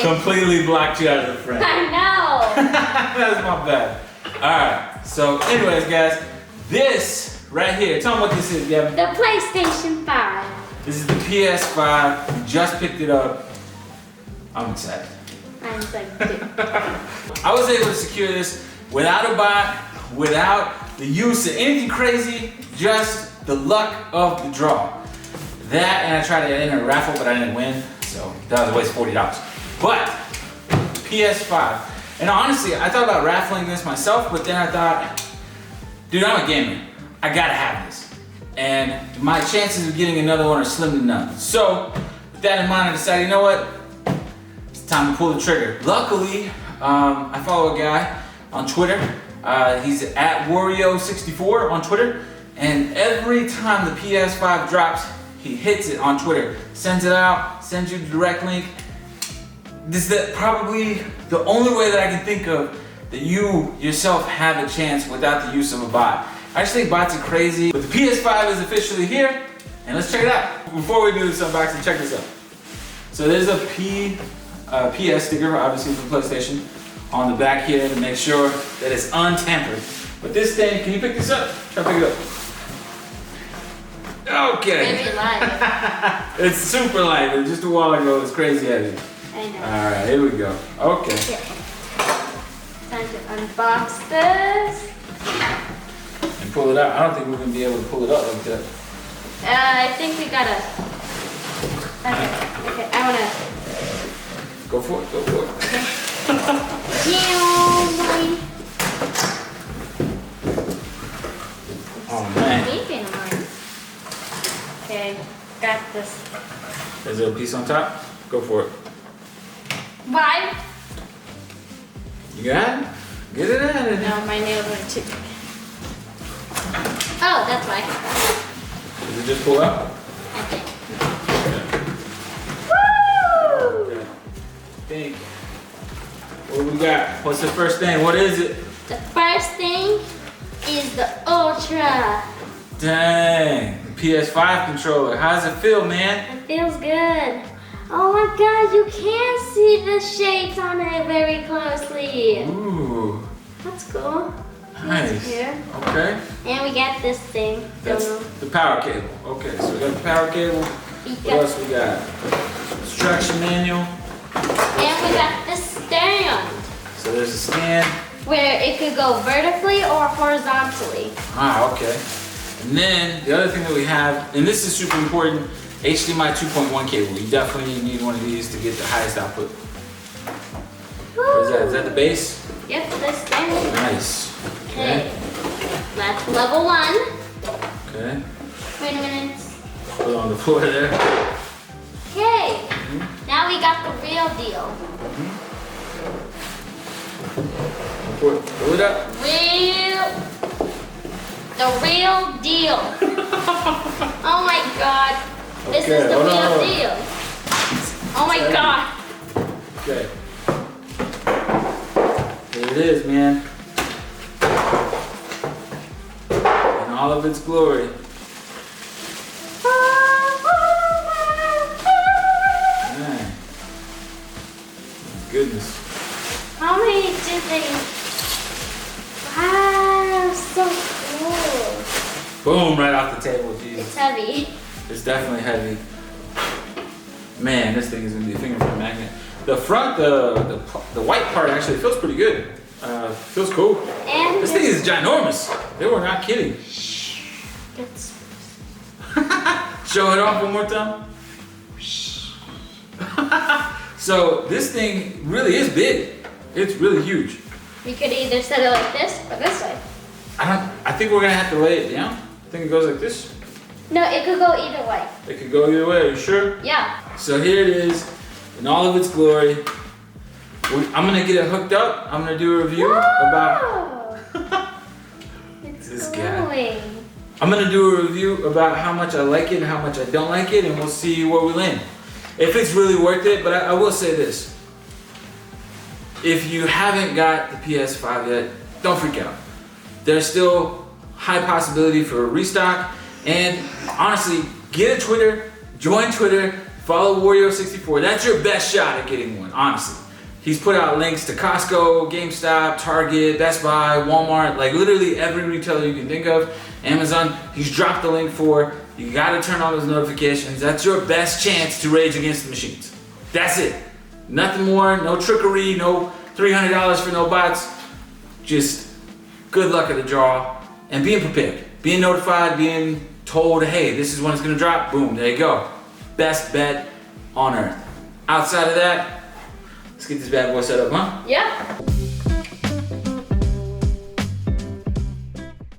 Completely blocked you out of the frame. I know. That's my bad. Alright, so anyways guys, this right here, tell them what this is, Gavin. The PlayStation 5. This is the PS5. We just picked it up. I'm excited. I'm like, dude. I was able to secure this without a bot, without the use of anything crazy, just the luck of the draw. That, and I tried to enter a raffle, but I didn't win, so that was a waste of $40. But, PS5. And honestly, I thought about raffling this myself, but then I thought, dude, I'm a gamer. I gotta have this. And my chances of getting another one are slim to none. So, with that in mind, I decided, you know what? It's time to pull the trigger. Luckily, I follow a guy on Twitter. He's at Wario64 on Twitter. And every time the PS5 drops, he hits it on Twitter. Sends it out, sends you the direct link. This is probably the only way that I can think of that you yourself have a chance without the use of a bot. I just think bots are crazy, but the PS5 is officially here, and let's check it out. Before we do this unboxing, check this out. So there's a PS sticker, obviously for PlayStation, on the back here to make sure that it's untampered. But this thing, can you pick this up? Try to pick it up. Okay. Maybe live. It's super light, but just a while ago it was crazy heavy. I know. Alright, here we go. Okay. Here. Time to unbox this. And pull it out. I don't think we're going to be able to pull it up like that. I think we gotta. Okay, I wanna. Go for it, go for it. Yeah, Oh man. Beeping one. Okay, got this. There's a piece on top. Go for it. Why? You got it? Get it out of there. No, my nails are too big. Oh, that's why. Does it just pull out? I think. Okay. Woo! Okay. Think. What do we got? What's the first thing? What is it? The first thing is the Ultra. Dang. The PS5 controller. How does it feel, man? It feels good. Oh my god, you can see the shapes on it very closely. Ooh. That's cool. Nice. Here. Okay. And we got this thing. That's the power cable. Okay, so we got the power cable. What else we got? Instruction manual. And we got the stand. So there's a stand. Where it could go vertically or horizontally. Ah, okay. And then the other thing that we have, and this is super important, HDMI 2.1 cable. You definitely need one of these to get the highest output. What is that? Is that the base? Yep, the stand. Nice. Okay. That's level 1. Okay. Wait a minute. Put it on the floor there. Okay. Now we got the real deal. Pull it up. The real deal. Oh my god. This is the hold real on. deal. Oh my god. Okay. Here it is, man. In all of its glory. Man. Goodness. How many did they? Wow, so cool. Boom, right off the table, It's Jesus. heavy. It's definitely heavy. Man, this thing is gonna be a fingerprint magnet. The front, the white part actually feels pretty good. Feels cool. And This thing is ginormous. They were not kidding. It's Show it off one more time. So this thing really is big. It's really huge. you could either set it like this or this way. I think we're gonna have to lay it down. I think it goes like this. No, it could go either way. It could go either way. Are you sure? Yeah. So here it is, in all of its glory. I'm gonna get it hooked up. I'm gonna do a review about. Whoa! It's This guy. glowing. I'm gonna do a review about how much I like it and how much I don't like it, and we'll see where we land. If it's really worth it, but I will say this. If you haven't got the PS5 yet, don't freak out. There's still high possibility for a restock, and honestly, get a Twitter, join Twitter, Follow Wario64. That's your best shot at getting one, honestly. He's put out links to Costco, GameStop, Target, Best Buy, Walmart, like literally every retailer you can think of. Amazon, he's dropped the link for. You gotta turn on those notifications. That's your best chance to rage against the machines. That's it. Nothing more, no trickery, no $300 for no bots. Just good luck at the draw and being prepared. Being notified, being told, hey, this is when it's gonna drop. Boom, there you go. Best bet on earth. Outside of that, let's get this bad boy set up, huh? Yep.